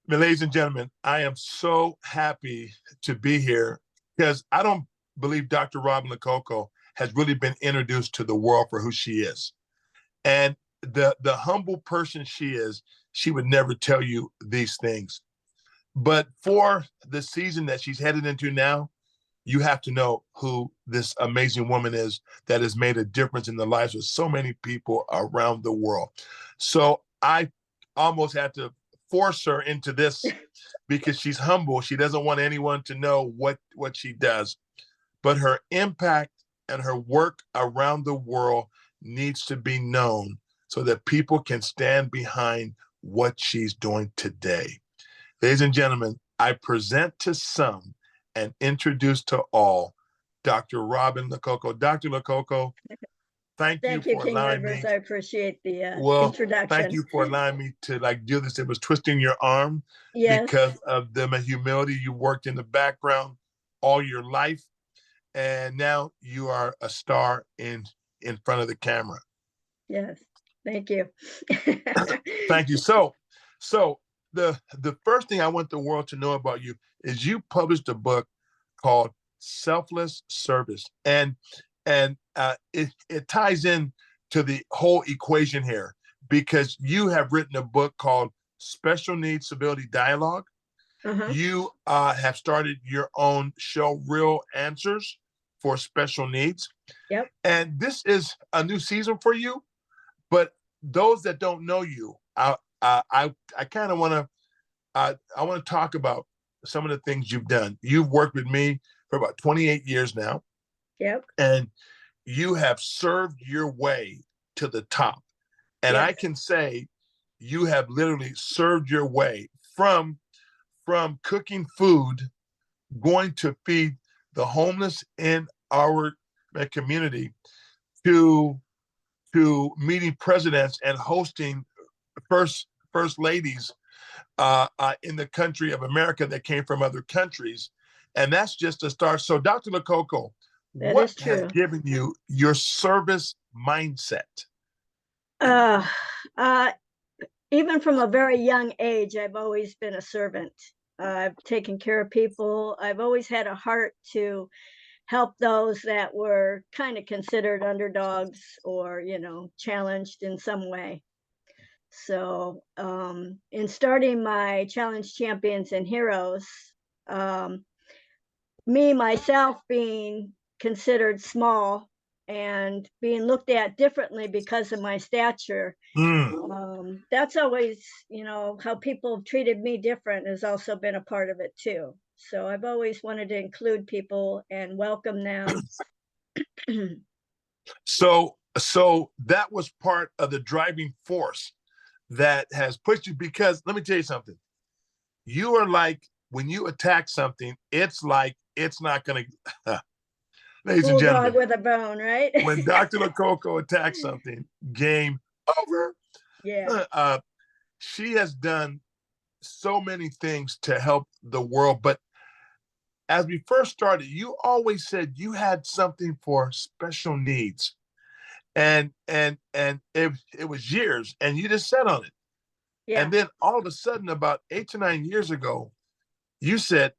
Ladies and gentlemen, I am so happy to be here because I don't believe Dr. Robin Lococo has really been introduced to the world for who she is. And the humble person she is, she would never tell you these things. But for the season that she's headed into now, you have to know who this amazing woman is that has made a difference in the lives of so many people around the world. So I almost had to force her into this because she's humble. She doesn't want anyone to know what she does. But her impact and her work around the world needs to be known so that people can stand behind what she's doing today. Ladies and gentlemen, I present to some and introduce to all Dr. Robin Lococo. Dr. Lococo, thank you Thank you, for King allowing me. Rivers. I appreciate the Well, thank introduction. you for allowing me to do this. It was twisting your arm Yes, because of the humility. You worked in the background all your life, and now you are a star in front of the camera. yes. Thank you. Thank you. So the first thing I want the world to know about you is you published a book called Selfless Service, and it ties in to the whole equation here because you have written a book called Special Needs Civility Dialogue. You have started your own show, Real Answers for Special Needs. Yep. And this is a new season for you. But those that don't know you, I kind of want to I want to talk about some of the things you've done. You've worked with me for about 28 years now. Yep. And you have served your way to the top. And Yes. I can say you have literally served your way from cooking food, going to feed the homeless in our community, to meeting presidents and hosting first ladies in the country of America that came from other countries. And that's just a start. So Dr. Lococo, what has given you your service mindset? Even from a very young age, I've always been a servant. I've taken care of people. I've always had a heart to help those that were kind of considered underdogs or, challenged in some way. So in starting my Challenge Champions and Heroes, me, myself being considered small and being looked at differently because of my stature, that's always, how people have treated me different has also been a part of it too. So I've always wanted to include people and welcome them. So that was part of the driving force that has pushed you, because let me tell you something. You are like, when you attack something, it's like it's not going to, ladies and gentlemen, with a bone, right? When Dr. Lococo attacks something, game over. Yeah. She has done so many things to help the world. But as we first started, you always said you had something for special needs. And it was years, and you just sat on it. Yeah. And then all of a sudden, about 8 to 9 years ago, you said,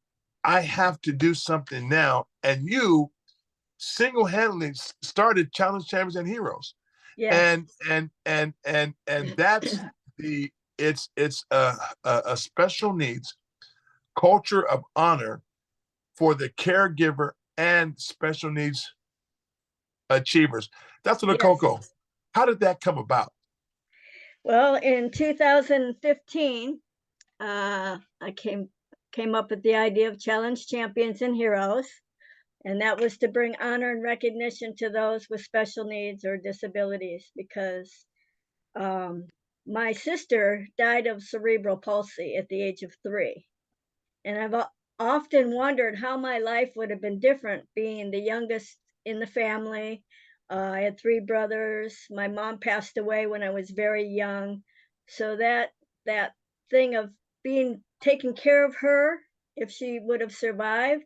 I have to do something now. And you single-handedly started Challenge Champions and Heroes. Yes. And that's it's a special needs culture of honor for the caregiver and special needs achievers. That's what Lococo. Yes. How did that come about? Well, in 2015, I came up with the idea of Challenge Champions and Heroes, and that was to bring honor and recognition to those with special needs or disabilities, because my sister died of cerebral palsy at the age of 3. And I've often wondered how my life would have been different being the youngest in the family. I had 3 brothers. My mom passed away when I was very young. So that thing of being taking care of her, if she would have survived,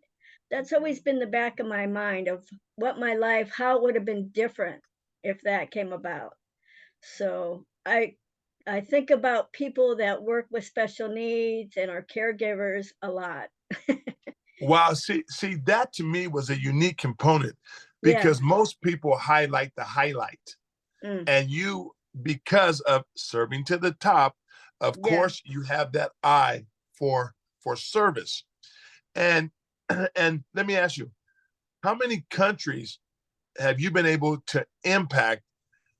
that's always been the back of my mind of what my life, how it would have been different if that came about. So I I think about people that work with special needs and are caregivers a lot. Wow, see, that to me was a unique component Yeah. because most people highlight the highlight. Mm, And you, because of serving to the top, of yeah. course, you have that eye for service. And and let me ask you, how many countries have you been able to impact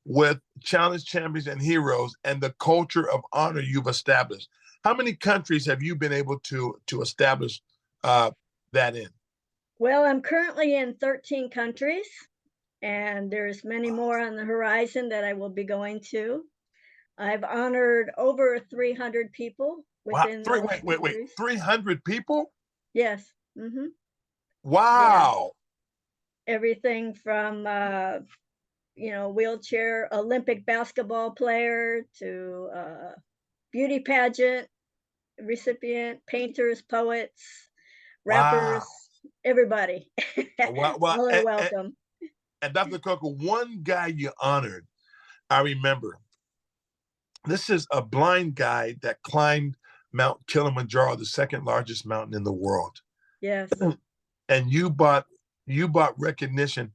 with challenge champions and heroes and the culture of honor you've established? How many countries have you been able to establish that in? Well, I'm currently in 13 countries, and there's many more on the horizon that I will be going to. I've honored over 300 people Wow, within three those wait, countries. 300 people? Yes. Hmm. Yeah. Wow. Everything from wheelchair Olympic basketball player to beauty pageant recipient, painters, poets, Wow. rappers, everybody. Well, All are welcome. and Dr. Coco, one guy you honored, I remember. This is a blind guy that climbed Mount Kilimanjaro, the second largest mountain in the world. Yes. And you bought recognition.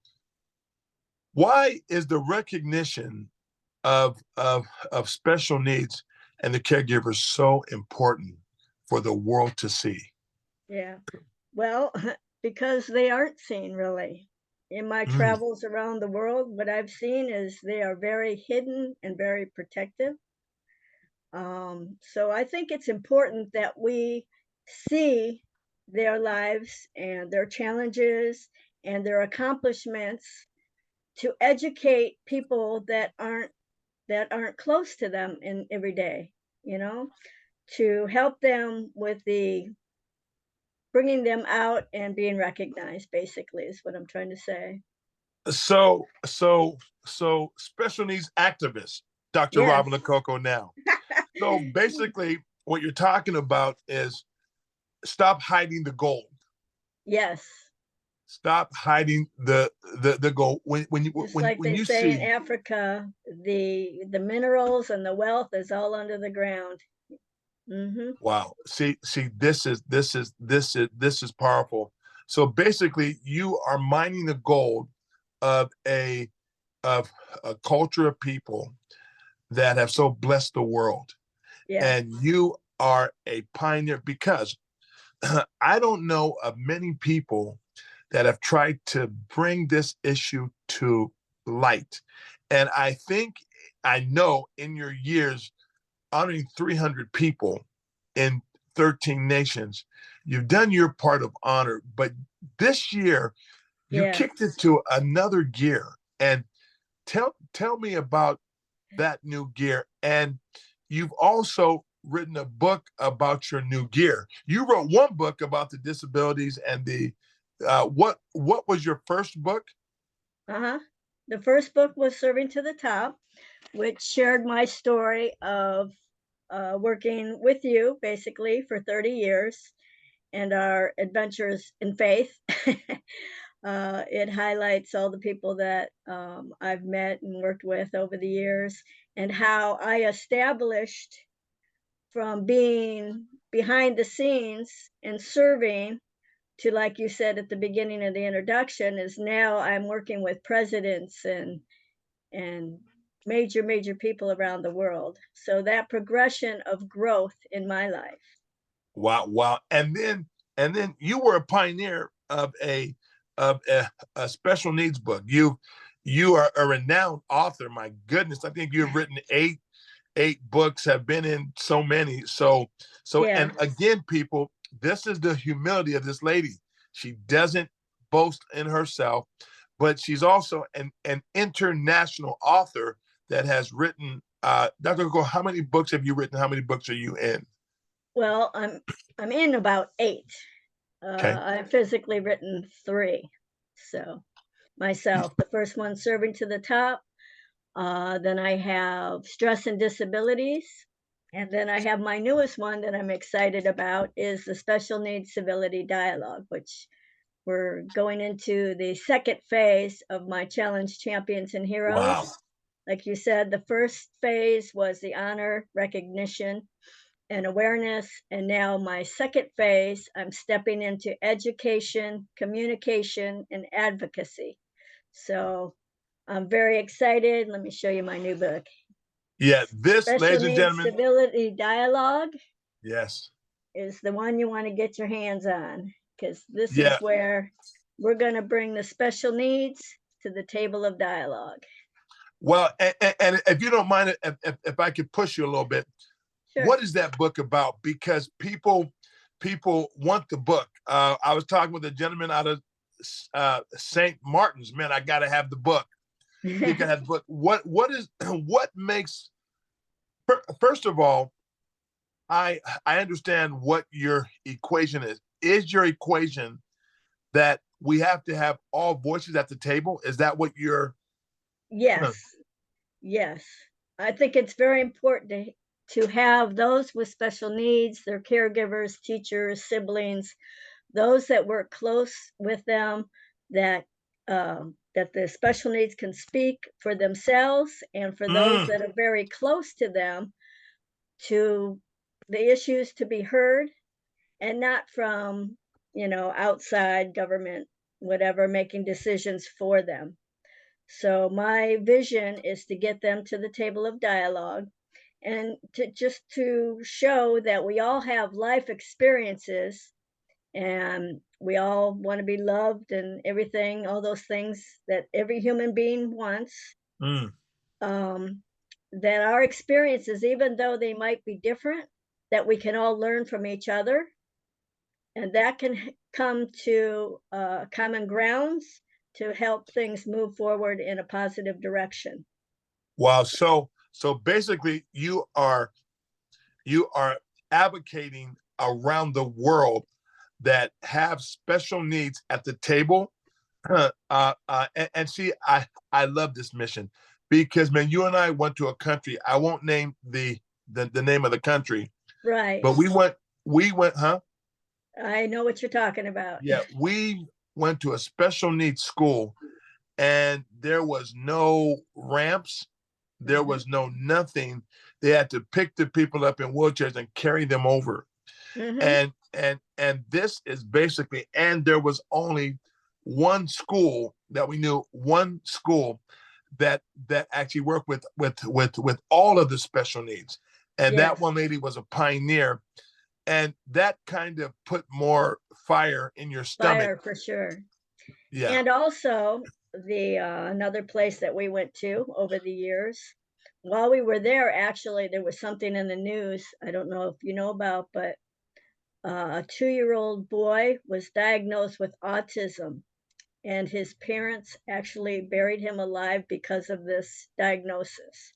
Why is the recognition of special needs and the caregivers so important for the world to see? Yeah. Well, because they aren't seen really. In my Mm. travels around the world, what I've seen is they are very hidden and very protective. So I think it's important that we see their lives and their challenges and their accomplishments to educate people that aren't close to them in every day, you know, to help them with the bringing them out and being recognized, basically, is what I'm trying to say. So special needs activist, Dr. Yes. Robin Lococo now. So basically, what you're talking about is stop hiding the gold. Yes. Stop hiding the gold. When you Just when like when they you say in see, Africa, the minerals and the wealth is all under the ground. Hmm. wow, see, this is powerful. So basically, you are mining the gold of a culture of people that have so blessed the world, Yeah. and you are a pioneer because I don't know of many people that have tried to bring this issue to light. And I know in your years honoring 300 people in 13 nations, you've done your part of honor. But this year, you Yes. kicked it to another gear. And tell me about that new gear. And you've also written a book about your new gear. You wrote one book about the disabilities and the what was your first book? Uh-huh. The first book was Serving to the Top, which shared my story of working with you basically for 30 years and our adventures in faith. It highlights all the people that I've met and worked with over the years and how I established from being behind the scenes and serving to, like you said at the beginning of the introduction, is now I'm working with presidents and major people around the world. So that progression of growth in my life. Wow, wow. And then you were a pioneer of a special needs book. You are a renowned author. My goodness, I think you've written eight books, have been in so many. So Yeah. and again, people, this is the humility of this lady. She doesn't boast in herself, but she's also an international author that has written. Dr. Go, how many books have you written? How many books are you in? Well, I'm in about 8. Okay. I've physically written 3. So myself, the first one, Serving to the Top. Then I have Stress and Disabilities. And then I have my newest one that I'm excited about is the Special Needs Civility Dialogue, which we're going into the second phase of my Challenge Champions and Wow. Heroes. like you said, the first phase was the honor, recognition, and awareness. And now my second phase, I'm stepping into education, communication, and advocacy. So I'm very excited. Let me show you my new book. Yeah, this, Special ladies and Needs gentlemen, Civility Dialogue yes, is the one you want to get your hands on, because this yeah. is where we're going to bring the special needs to the table of dialogue. Well, and if you don't mind, if I could push you a little bit, Sure. what is that book about? Because people want the book. I was talking with a gentleman out of St. Martin's. Man, I got to have the book. You got to have the book. What makes? First of all, I understand what your equation is. Is your equation that we have to have all voices at the table? Is that what you're? Yes. Yes. I think it's very important to have those with special needs, their caregivers, teachers, siblings, those that work close with them, that that the special needs can speak for themselves, and for those that are very close to them, to the issues to be heard, and not from, outside government, whatever, making decisions for them. So my vision is to get them to the table of dialogue, and to show that we all have life experiences, and we all want to be loved and everything, all those things that every human being wants. Mm. That our experiences, even though they might be different, that we can all learn from each other, and that can come to common grounds to help things move forward in a positive direction. Wow. So basically, you are advocating around the world that have special needs at the table. And see, I love this mission because, man, you and I went to a country. I won't name the name of the country, Right. but we went, huh? I know what you're talking about. Yeah, we went to a special needs school, and there was no ramps, there was no nothing. They had to pick the people up in wheelchairs and carry them over. Mm-hmm. And this is basically, and there was only one school that we knew, one school that actually worked with all of the special needs, and Yes. that one lady was a pioneer, and that kind of put more fire in your stomach. Fire, for sure. Yeah. And also the another place that we went to over the years, while we were there, actually there was something in the news, I don't know if you know about, but a 2-year-old boy was diagnosed with autism, and his parents actually buried him alive because of this diagnosis.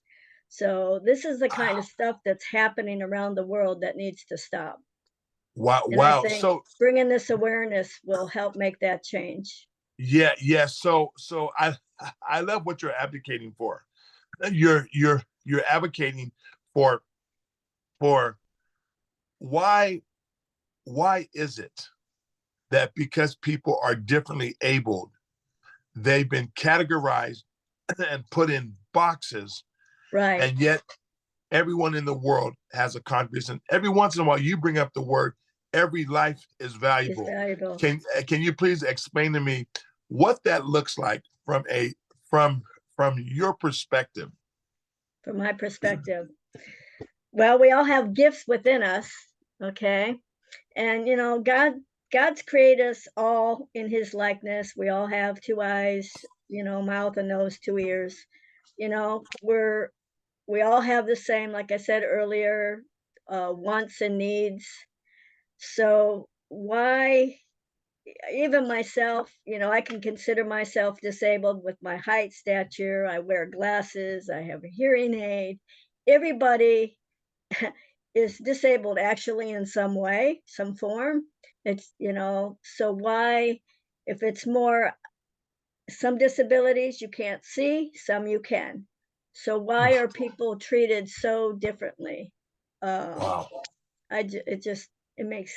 So this is the kind of stuff that's happening around the world that needs to stop. Wow. And I Wow. think So bringing this awareness will help make that change. yeah. So I love what you're advocating for. You're advocating for for why is it that because people are differently abled, they've been categorized and put in boxes, Right. and yet everyone in the world has a contribution. Every once in a while, you bring up the word "every life is valuable." It's valuable. Can you please explain to me what that looks like from your perspective? From my perspective, well, we all have gifts within us, okay? And God's created us all in his likeness. We all have 2 eyes, mouth and nose, 2 ears. We all have the same, like I said earlier, wants and needs. So why, even myself, I can consider myself disabled with my height, stature. I wear glasses, I have a hearing aid. Everybody is disabled actually in some way, some form. So why, if it's more, some disabilities you can't see, some you can. So why are people treated so differently? Wow. It makes,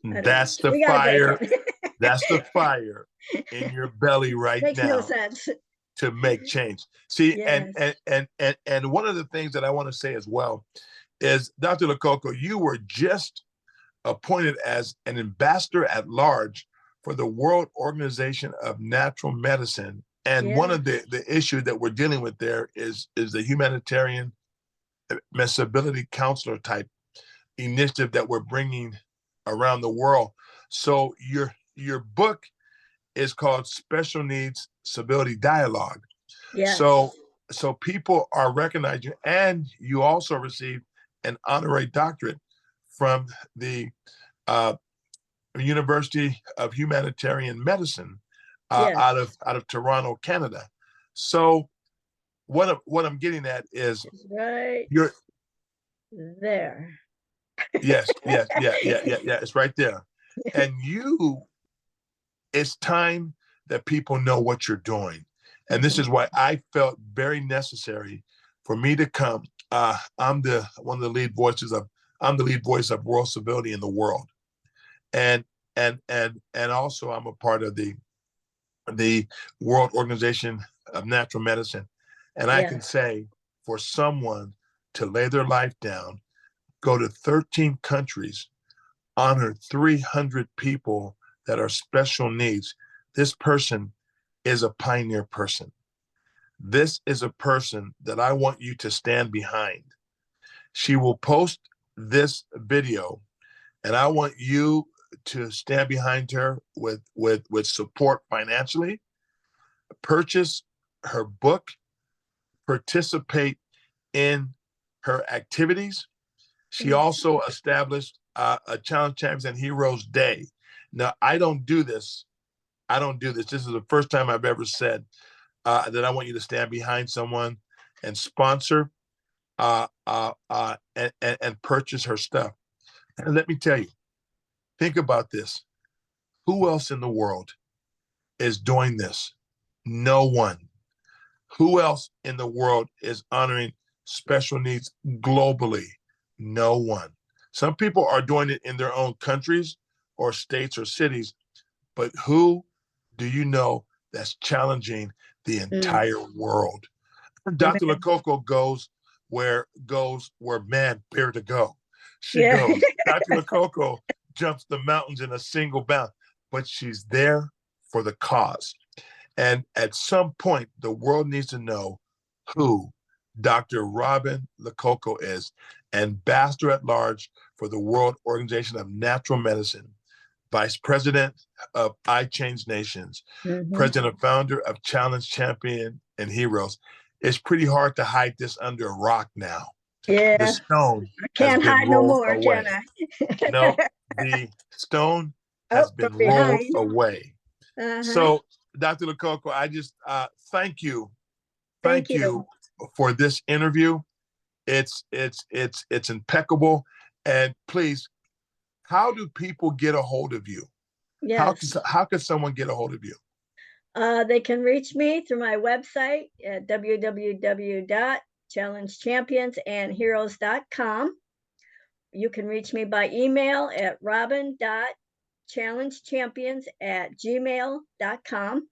I don't know. That's the We got to break fire. it. That's the fire in your belly right Makes no now. sense. to make change. See, Yes. and one of the things that I want to say as well is, Dr. Lococo, you were just appointed as an ambassador at large for the World Organization of Natural Medicine. And one Yes. of the issues that we're dealing with there is the humanitarian accessibility counselor type initiative that we're bringing around the world. So your book is called Special Needs Civility Dialogue. Yes. So people are recognizing, and you also received an honorary doctorate from the University of Humanitarian Medicine Yes. out of Toronto, Canada. So what I'm getting at is It's right you're there. yes, yeah. It's right there. And it's time that people know what you're doing. And this is why I felt very necessary for me to come. I'm the lead voice of world civility in the world. And also I'm a part of the World Organization of Natural Medicine. And I can say, for someone to lay their life down, go to 13 countries, honor 300 people that are special needs, this person is a pioneer person. This is a person that I want you to stand behind. She will post this video, and I want you to stand behind her with support financially, purchase her book, participate in her activities. She also established a Challenge Champions and Heroes Day. Now, I don't do this. This is the first time I've ever said that I want you to stand behind someone and sponsor and purchase her stuff. And let me tell you, think about this. Who else in the world is doing this? No one. Who else in the world is honoring special needs globally? No one. Some people are doing it in their own countries or states or cities, but who do you know that's challenging the entire world? Dr. Lococo goes where man dare to go. She goes. Dr. Lococo jumps the mountains in a single bound, but she's there for the cause. And at some point, the world needs to know who Dr. Robin Lococo is, ambassador at large for the World Organization of Natural Medicine, vice president of I Change Nations, president and founder of Challenge Champion and Heroes. It's pretty hard to hide this under a rock now. Yeah. The stone Can't hide no more, away. can I? No, the stone has been rolled away. So, Dr. Lococo, I just thank you. Thank you for this interview. It's impeccable. And please, how do people get a hold of you? Yes. How can someone get a hold of you? They can reach me through my website at www.challengechampionsandheroes.com. You can reach me by email at robin.challengechampions@gmail.com,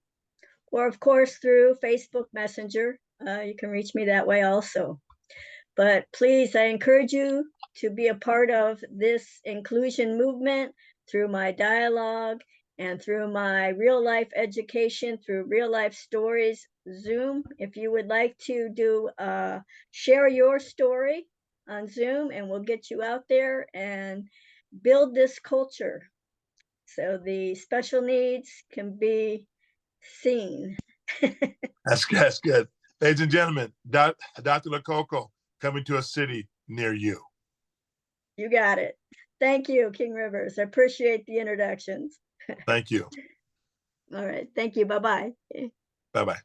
or of course through Facebook Messenger. You can reach me that way also. But please, I encourage you to be a part of this inclusion movement through my dialogue and through my real life education, through real life stories, Zoom. If you would like to share your story on Zoom, and we'll get you out there and build this culture so the special needs can be seen. That's good. Ladies and gentlemen, Dr. Lococo coming to a city near you. You got it. Thank you, King Rivers. I appreciate the introductions. Thank you. All right. Thank you. Bye-bye. Bye-bye.